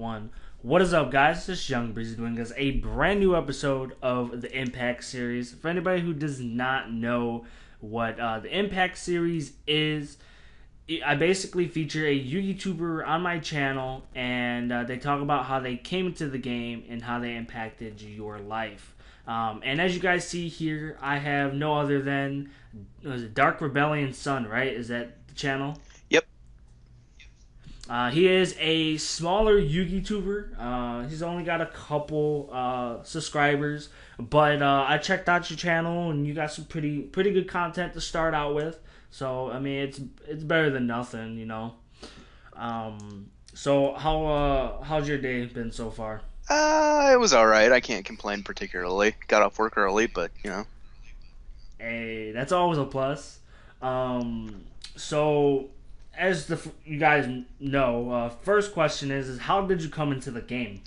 One. What is up, guys? This is Young Breezy doing us a brand new episode of the Impact series. For anybody who does not know what the Impact series is, I basically feature a Yugituber on my channel, and they talk about how they came into the game and how they impacted your life. And as you guys see here, I have no other than Dark Rebellion Sun, right? Is that the channel? Yep. He is a smaller Yugituber. He's only got a couple subscribers, but I checked out your channel and you got some pretty good content to start out with. So I mean, it's better than nothing, you know. So how's your day been so far? It was alright. I can't complain particularly. Got off work early, but, Hey, that's always a plus. So as you guys know, first question is how did you come into the game?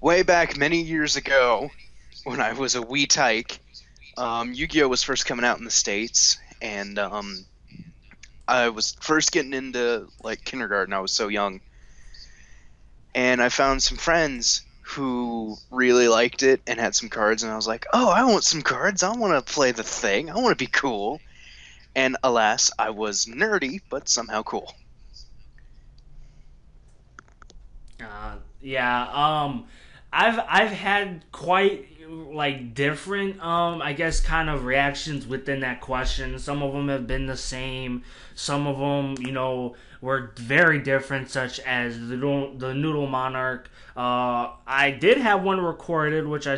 Way back many years ago, when I was a wee tyke, Yu-Gi-Oh! Was first coming out in the States, and I was first getting into, like, kindergarten. I was so young. And I found some friends who really liked it and had some cards, and I was like, oh, I want some cards. I want to play the thing. I want to be cool. And alas, I was nerdy, but somehow cool. Yeah. I've had quite like different I guess kind of reactions within that question. Some of them have been the same. Some of them, were very different, such as the Noodle Monarch. I did have one recorded, which I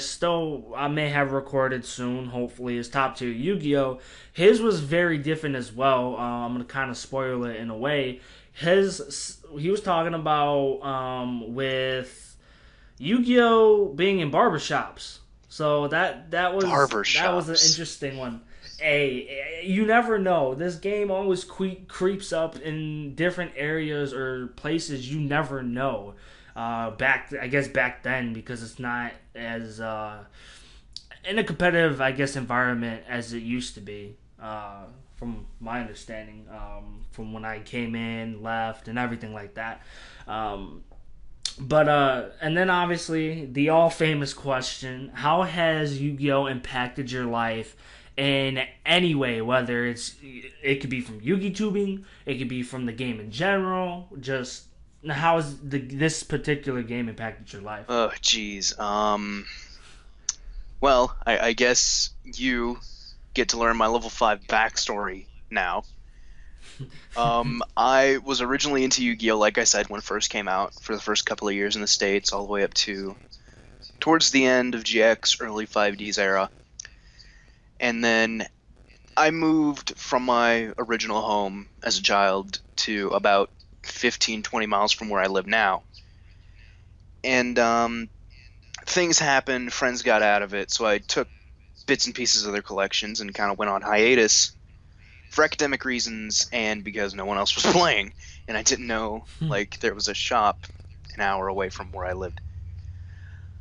may have recorded soon. Hopefully, is top tier Yu-Gi-Oh. His was very different as well. I'm gonna kind of spoil it in a way. He was talking about with Yu-Gi-Oh being in barbershops. So that was an Barbershops. interesting one. Hey, you never know. This game always creeps up in different areas or places you never know. I guess back then, because it's not as in a competitive, I guess, environment as it used to be. From my understanding, from when I came in, left, and everything like that. And then obviously the all famous question: how has Yu-Gi-Oh impacted your life in any way? Whether it could be from Yugi-tubing, it could be from the game in general. Just how has this particular game impacted your life? Oh, jeez. Well, I guess you get to learn my level 5 backstory now. I was originally into Yu-Gi-Oh, like I said, when it first came out, for the first couple of years in the States, all the way up to towards the end of GX, early 5Ds era. And then I moved from my original home as a child to about 15, 20 miles from where I live now. And things happened, friends got out of it, so I took bits and pieces of their collections and kind of went on hiatus for academic reasons and because no one else was playing. And I didn't know, like, there was a shop an hour away from where I lived.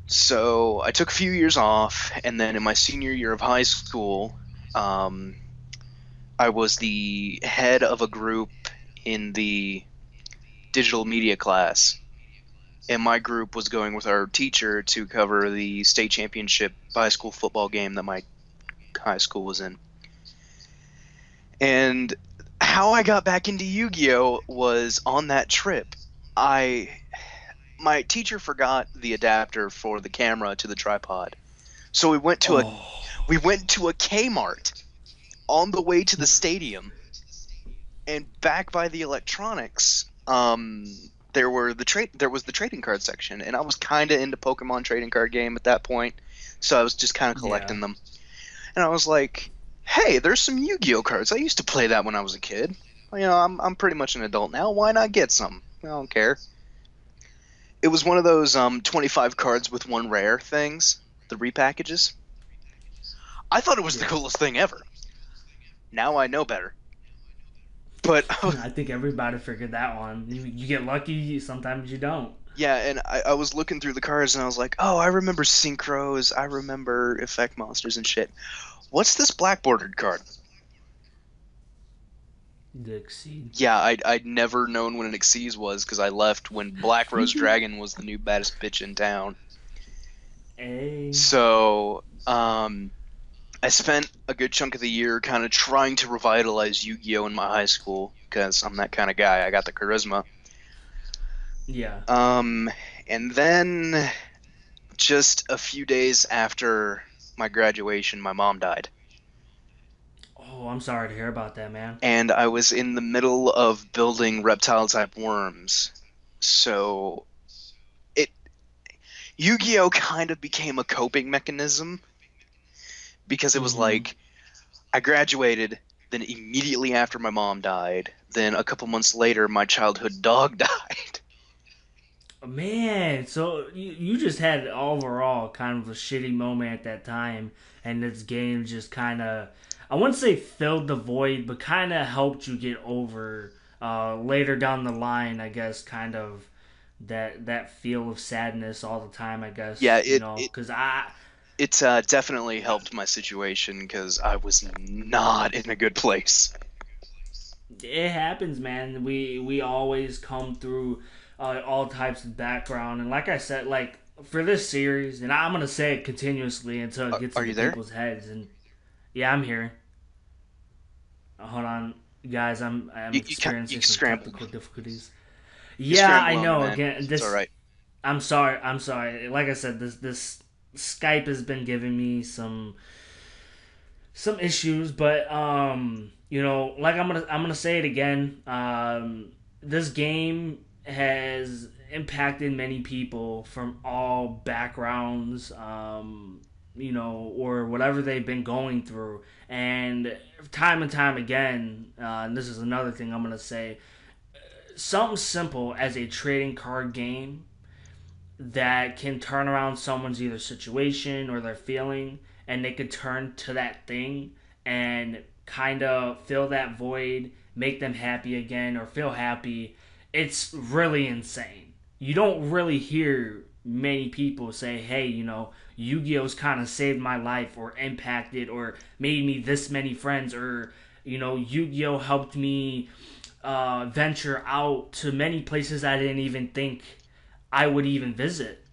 So I took a few years off, and then in my senior year of high school, I was the head of a group in the digital media class. And my group was going with our teacher to cover the state championship high school football game that my high school was in. And how I got back into Yu-Gi-Oh was on that trip. My teacher forgot the adapter for the camera to the tripod. So we went to a Kmart on the way to the stadium, and back by the electronics, there was the trading card section, and I was kind of into Pokemon trading card game at that point, so I was just kind of Yeah. collecting them. And I was like, hey, there's some Yu-Gi-Oh cards. I used to play that when I was a kid. I'm pretty much an adult now. Why not get some? I don't care. It was one of those 25 cards with one rare things, the repackages. I thought it was the Yeah. coolest thing ever. Now I know better. But I think everybody figured that one. You get lucky, sometimes you don't. yeah, and I was looking through the cards and I was like, oh, I remember synchros, I remember effect monsters and shit. What's this black bordered card? The Exceed. Yeah, I'd never known what an Xyz was because I left when Black Rose Dragon was the new baddest bitch in town. Hey. So, I spent a good chunk of the year kind of trying to revitalize Yu-Gi-Oh in my high school because I'm that kind of guy. I got the charisma. Yeah. Um, and then just a few days after my graduation, my mom died. Oh, I'm sorry to hear about that, man. And I was in the middle of building reptile type worms. So it Yu-Gi-Oh kind of became a coping mechanism because it was Mm-hmm. like I graduated, then immediately after my mom died, then a couple months later my childhood dog died. Man, so you just had overall kind of a shitty moment at that time, and this game just kind of, I wouldn't say filled the void, but kind of helped you get over later down the line, I guess, kind of that feel of sadness all the time, I Yeah, guess, it it because I, it definitely helped my situation because I was not in a good place. it happens, man. We always come through all types of background, and like I said, like for this series, and I'm gonna say it continuously until it gets Are you into there? people's heads. And yeah, I'm here. Hold on, guys. I'm You experiencing some scrambled. technical difficulties. You Yeah, I scrambled on me, know. man. Again, It's all this. right. I'm sorry. I'm sorry. Like I said, this Skype has been giving me some issues, but like I'm gonna say it again. This game has impacted many people from all backgrounds, or whatever they've been going through, and time again. And this is another thing I'm gonna say. Something simple as a trading card game that can turn around someone's either situation or their feeling, and they could turn to that thing and kind of fill that void, make them happy again or feel happy. It's really insane. You don't really hear many people say, hey, Yu-Gi-Oh's kind of saved my life or impacted or made me this many friends, or Yu-Gi-Oh helped me venture out to many places I didn't even think I would even visit.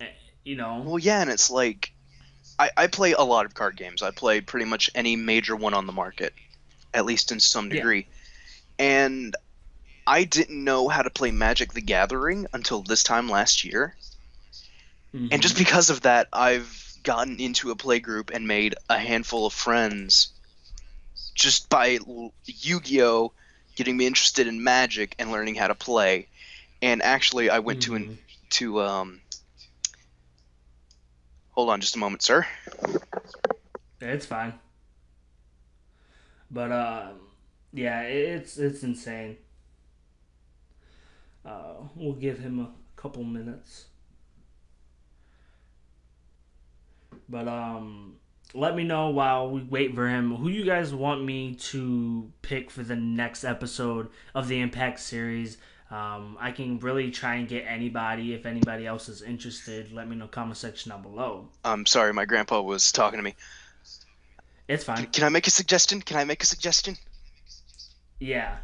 eh, You know, Well, yeah, and it's like I play a lot of card games. I play pretty much any major one on the market, at least in some yeah. degree. And I didn't know how to play Magic the Gathering until this time last year. And just Mm-hmm. because of that, I've gotten into a play group and made a handful of friends just by Yu-Gi-Oh getting me interested in Magic and learning how to play. And actually, I went to an Mm-hmm. to hold on just a moment, sir. It's fine, but yeah, it's insane. We'll give him a couple minutes, but let me know while we wait for him who you guys want me to pick for the next episode of the Impact series. I can really try and get anybody. If anybody else is interested, let me know comment section down below. I'm sorry, my grandpa was talking to me. It's fine. Can I make a suggestion? Can I make a suggestion? Yeah.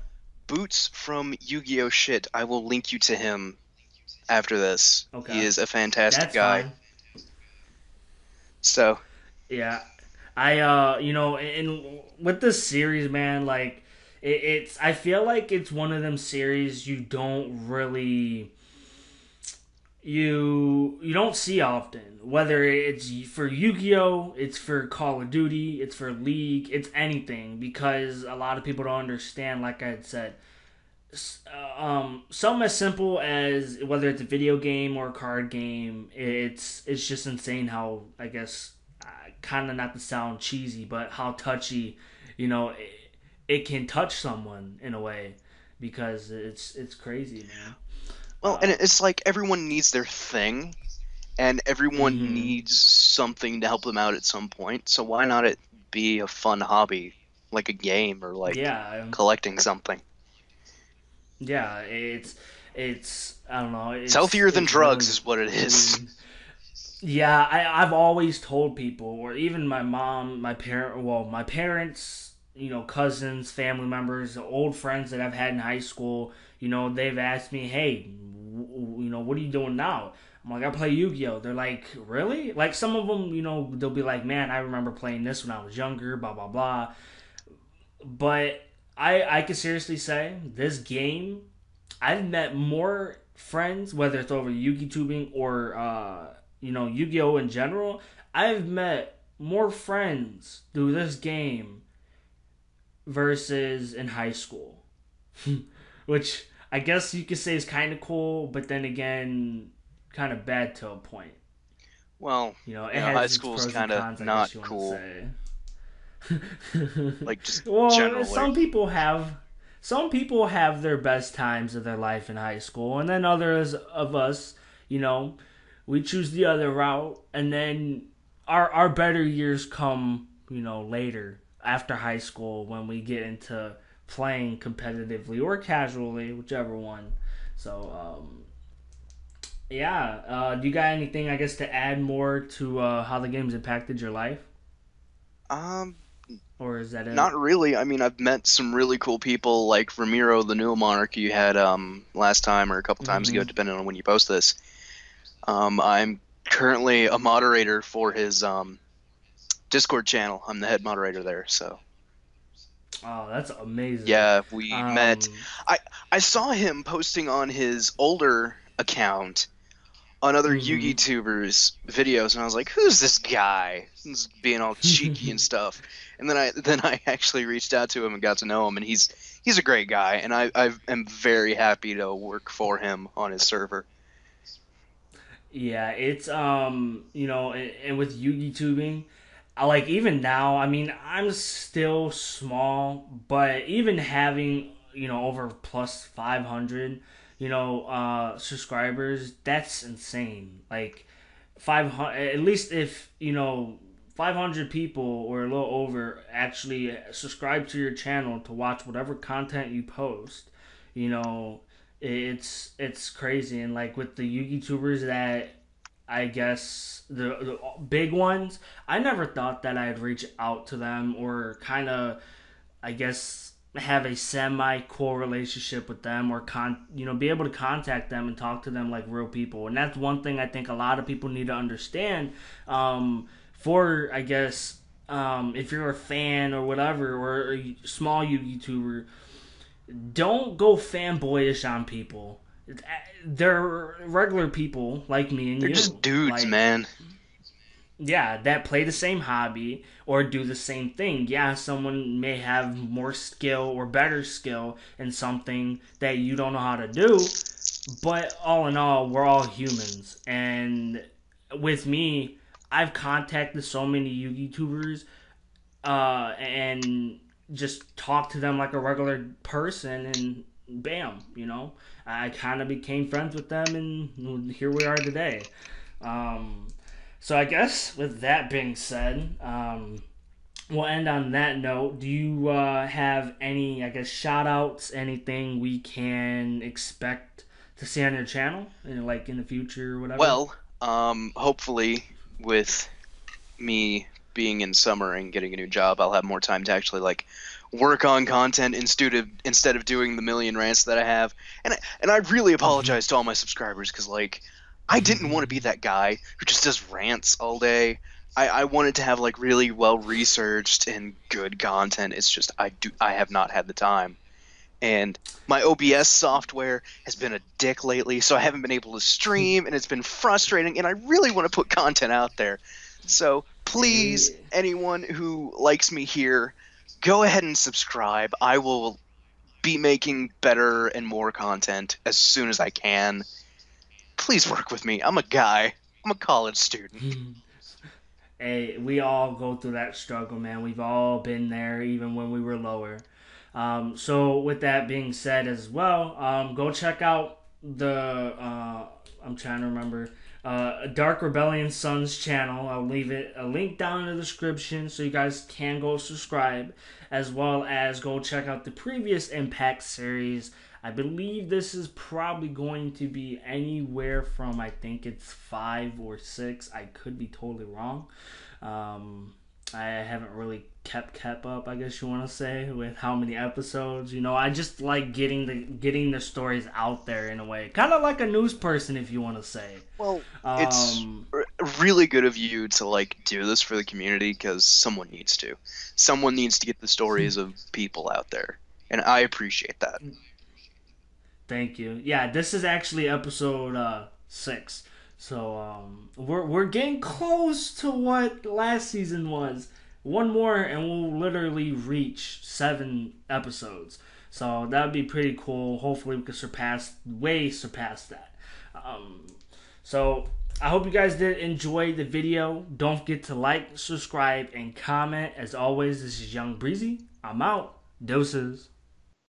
Boots from Yu-Gi-Oh! Shit. I will link you to him after this. He Okay. is a fantastic That's guy. fine. So, Yeah. I and with this series, man, like it's I feel like it's one of them series you don't really you don't see often. Whether it's for Yu-Gi-Oh, it's for Call of Duty, it's for League, it's anything, because a lot of people don't understand. Like I had said, something as simple as whether it's a video game or a card game, it's just insane how, I guess, kind of, not to sound cheesy, but how touchy, it can touch someone in a way, because it's crazy, man. well, and it's like everyone needs their thing, and everyone Mm-hmm. needs something to help them out at some point. So why not it be a fun hobby, like a game or like Yeah, collecting something? yeah. It's I don't know. It's It's healthier than it's drugs, really is what it is. weird. Yeah, I've always told people, or even my mom, my parents, cousins, family members, old friends that I've had in high school. They've asked me, hey, what are you doing now? I'm like, I play Yu-Gi-Oh. They're like, really? Like some of them, they'll be like, man, I remember playing this when I was younger, blah blah blah. But I can seriously say this game, I've met more friends, whether it's over Yugitubing or Yu-Gi-Oh in general. I've met more friends through this game versus in high school, which I guess you could say is kind of cool, but then again, kind of bad to a point. Well, It high has its school's pros and kind of cons, I not guess you want to cool. say. Like, just Well, generally. some people have their best times of their life in high school, and then others of us, you know, we choose the other route, and then our better years come, later after high school when we get into playing competitively or casually, whichever one. So, yeah. Do you got anything, I guess, to add more to how the game's impacted your life, Um, or is that it? Not really. I mean, I've met some really cool people like Ramiro, the new monarch you had last time or a couple times ago, Mm-hmm. depending on when you post this. I'm currently a moderator for his Discord channel. I'm the head moderator there, so Oh, that's amazing. yeah, we met. Um, I I saw him posting on his older account on other hmm Yugitubers videos, and I was like, "Who's this guy?" He's being all cheeky and stuff. And then I actually reached out to him and got to know him, and he's a great guy, and I am very happy to work for him on his server. yeah, it's and with Yugi tubing, I like even now. I mean, I'm still small, but even having over plus 500, subscribers, that's insane. Like 500, at least if 500 people or a little over actually subscribe to your channel to watch whatever content you post. you know it's crazy. And like with the YouTubers that, I guess, the big ones, I never thought that I'd reach out to them or kind of, I guess, have a semi cool relationship with them, or be able to contact them and talk to them like real people. And that's one thing I think a lot of people need to understand. For, I guess, if you're a fan or whatever, or a small YouTuber, don't go fanboyish on people. They're regular people like me and They're just you. dudes, Like, man. yeah, that play the same hobby or do the same thing. Yeah, someone may have more skill or better skill in something that you don't know how to do, but all in all, we're all humans. And with me, I've contacted so many YouTubers, and just talked to them like a regular person, and bam, I kind of became friends with them, and here we are today. Um, so I guess with that being said, we'll end on that note. Do you have any, I guess, shout outs, anything we can expect to see on your channel, like in the future or whatever? Well, hopefully with me being in summer and getting a new job, I'll have more time to actually like work on content instead of doing the million rants that I have. And I really apologize to all my subscribers because like I didn't want to be that guy who just does rants all day. I wanted to have like really well researched and good content. It's just I have not had the time. And my OBS software has been a dick lately, so I haven't been able to stream, and it's been frustrating, and I really want to put content out there. So please, Eh, anyone who likes me here, go ahead and subscribe. I will be making better and more content as soon as I can. Please work with me. I'm a guy. I'm a college student. Hey, we all go through that struggle, man. We've all been there, even when we were lower. So, with that being said, as well, go check out the. I'm trying to remember. Dark Rebellion Sun's channel. I'll leave it a link down in the description so you guys can go subscribe, as well as go check out the previous Impact series. I believe this is probably going to be anywhere from, I think it's 5 or 6. I could be totally wrong. Um, I haven't really kept up, I guess you want to say, with how many episodes. I just like getting the stories out there in a way, kind of like a news person, if you want to say. Well, it's Um, really good of you to like do this for the community because someone needs to. Someone needs to get the stories of people out there, and I appreciate that. Thank you. Yeah, this is actually episode 6. So we're getting close to what last season was. One more and we'll literally reach 7 episodes. So that would be pretty cool. Hopefully we can surpass that. Um, so I hope you guys did enjoy the video. Don't forget to like, subscribe, and comment. As always, this is Young Breezy. I'm out. Doses.